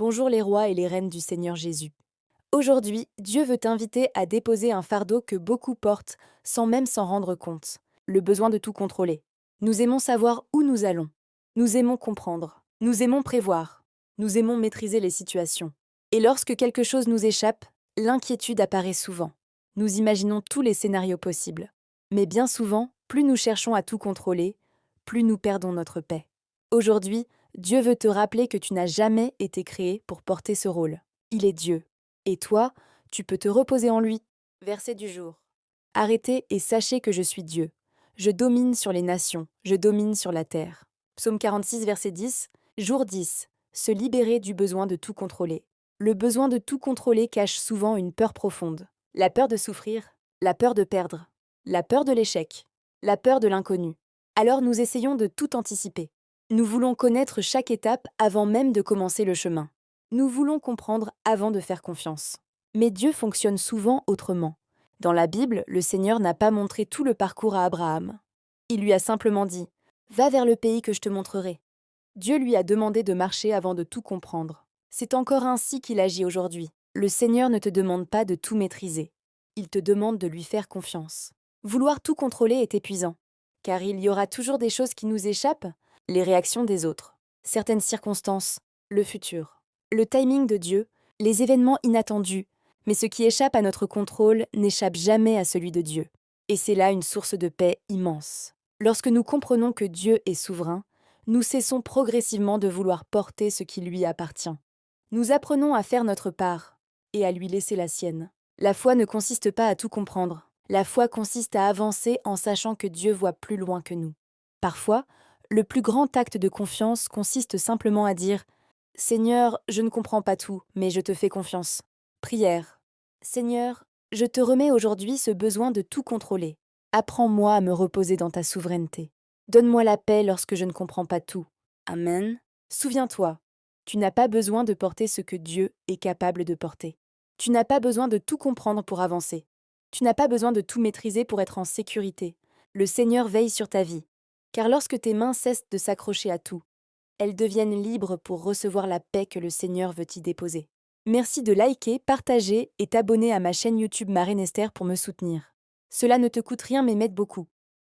Bonjour les rois et les reines du Seigneur Jésus. Aujourd'hui, Dieu veut t'inviter à déposer un fardeau que beaucoup portent sans même s'en rendre compte, le besoin de tout contrôler. Nous aimons savoir où nous allons. Nous aimons comprendre. Nous aimons prévoir. Nous aimons maîtriser les situations. Et lorsque quelque chose nous échappe, l'inquiétude apparaît souvent. Nous imaginons tous les scénarios possibles. Mais bien souvent, plus nous cherchons à tout contrôler, plus nous perdons notre paix. Aujourd'hui, Dieu veut te rappeler que tu n'as jamais été créé pour porter ce rôle. Il est Dieu. Et toi, tu peux te reposer en lui. Verset du jour. Arrêtez et sachez que je suis Dieu. Je domine sur les nations, je domine sur la terre. Psaume 46, verset 10. Jour 10. Se libérer du besoin de tout contrôler. Le besoin de tout contrôler cache souvent une peur profonde. La peur de souffrir, la peur de perdre, la peur de l'échec, la peur de l'inconnu. Alors nous essayons de tout anticiper. Nous voulons connaître chaque étape avant même de commencer le chemin. Nous voulons comprendre avant de faire confiance. Mais Dieu fonctionne souvent autrement. Dans la Bible, le Seigneur n'a pas montré tout le parcours à Abraham. Il lui a simplement dit « Va vers le pays que je te montrerai ». Dieu lui a demandé de marcher avant de tout comprendre. C'est encore ainsi qu'il agit aujourd'hui. Le Seigneur ne te demande pas de tout maîtriser. Il te demande de lui faire confiance. Vouloir tout contrôler est épuisant, car il y aura toujours des choses qui nous échappent, les réactions des autres, certaines circonstances, le futur. Le timing de Dieu, les événements inattendus, mais ce qui échappe à notre contrôle n'échappe jamais à celui de Dieu. Et c'est là une source de paix immense. Lorsque nous comprenons que Dieu est souverain, nous cessons progressivement de vouloir porter ce qui lui appartient. Nous apprenons à faire notre part et à lui laisser la sienne. La foi ne consiste pas à tout comprendre. La foi consiste à avancer en sachant que Dieu voit plus loin que nous. Parfois, le plus grand acte de confiance consiste simplement à dire « Seigneur, je ne comprends pas tout, mais je te fais confiance ». Prière. Seigneur, je te remets aujourd'hui ce besoin de tout contrôler. Apprends-moi à me reposer dans ta souveraineté. Donne-moi la paix lorsque je ne comprends pas tout. Amen. Souviens-toi, tu n'as pas besoin de porter ce que Dieu est capable de porter. Tu n'as pas besoin de tout comprendre pour avancer. Tu n'as pas besoin de tout maîtriser pour être en sécurité. Le Seigneur veille sur ta vie. Car lorsque tes mains cessent de s'accrocher à tout, elles deviennent libres pour recevoir la paix que le Seigneur veut y déposer. Merci de liker, partager et t'abonner à ma chaîne YouTube Marraine Esther pour me soutenir. Cela ne te coûte rien mais m'aide beaucoup.